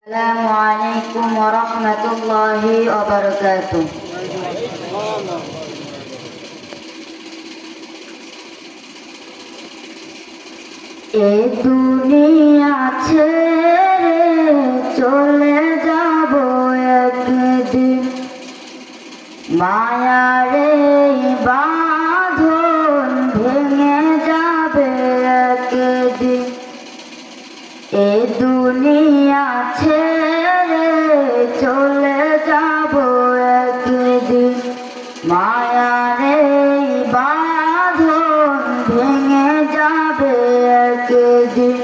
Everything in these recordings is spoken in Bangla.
Assalamualaikum warahmatullahi wabarakatuh. এই দুনিয়া ছেড়ে চলে যাব একদিন, মায়ার এই বাঁধন ভেঙে যাবে একদিন। এই দুনিয়া ছেড়ে চলে যাব একদিন, মায়ার এই বাঁধন ভেঙে যাবে একদিন।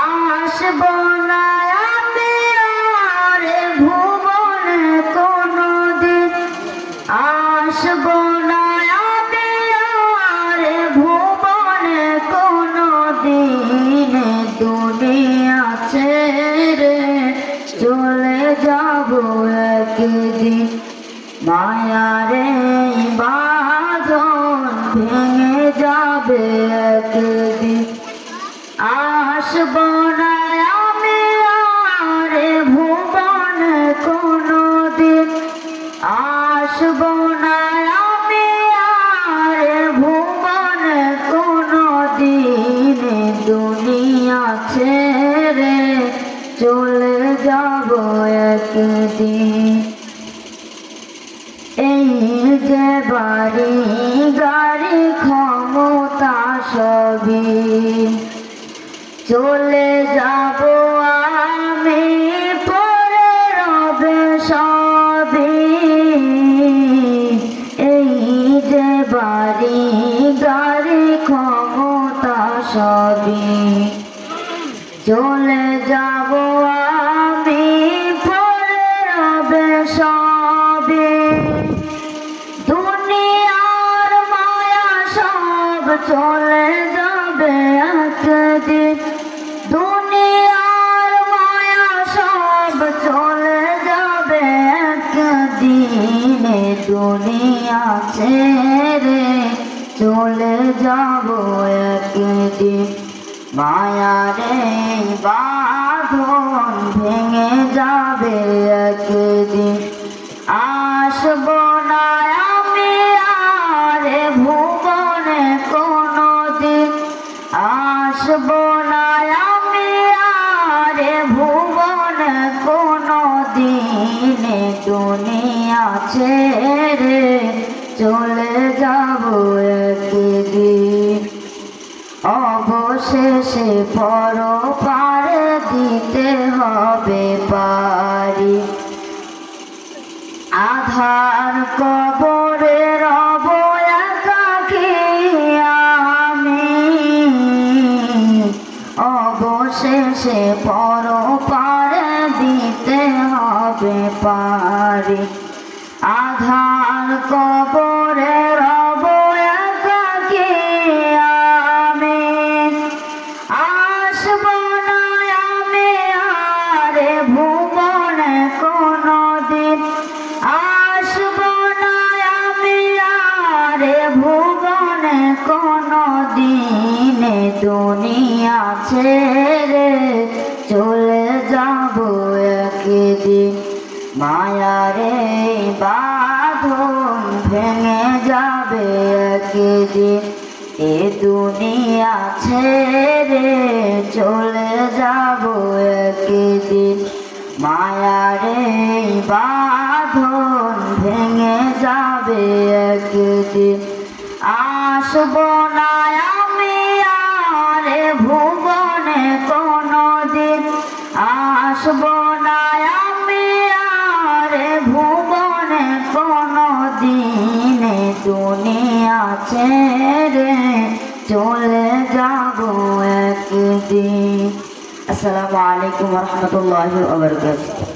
আসব না আমি আর ভুবনে কোনদিন, আসব না আমি আর ভুবনে কোনদিন। দুনিয়া ছেড়ে চলে যাব একদিন, মায়ার এই বাঁধন ভেঙে যাবে একদিন। আসব না আমি আর ভুবনে কোনদিন, আসব না আমি আর ভুবনে কোনদিন। দুনিয়া ছেড়ে চলে যাব একদিন। এই যে বাড়ি গাড়ি ক্ষমতা সবই চলে যাব আমি, পরে রবে সবই। এই যে বাড়ি গাড়ি ক্ষমতা সবই চলে যাব আমি, পরে রবে সবই। দুনিয়ার মায়া সব চলে যাবে একদিন, দুনিয়ার মায়া সব চলে যাবে একদিন। দুনিয়া ছেড়ে চলে যাব একদিন, মায়ার এই বাঁধন ভেঙে যাবে একদিন। আসব না আমি আর ভুবনে কোনদিন, আসব না আমি আর ভুবনে কোনদিন। দুনিয়া ছেড়ে চলে যাব একদিন। অবশেষে পরপারে দিতে হবে পারি, আধার কবরে রব একাকী আমি। অবশেষে পরপারে দিতে হবে পারি, আধার কবরে রব একাকী আমি। আসব না আমি আর ভুবনে কোনদিন, আসব না আমি আর ভুবনে কোনদিন। দুনিয়া ছেড়ে চলে যাব একদিন, মায়ার এই বাঁধন ভেঙে যাবে একদিন। এ দুনিয়া ছেড়ে চলে যাব একদিন, মায়ার এই বাঁধন ভেঙে যাবে একদিন। আসব না আমি আর ভুবনে কোনদিন, আসব না আমি আর ভুবনে কোনদিন। দুনিয়া ছেড়ে চলে যাব একদিন। আসসালামু আলাইকুম ওয়া রাহমাতুল্লাহি ওয়া বারাকাতুহু।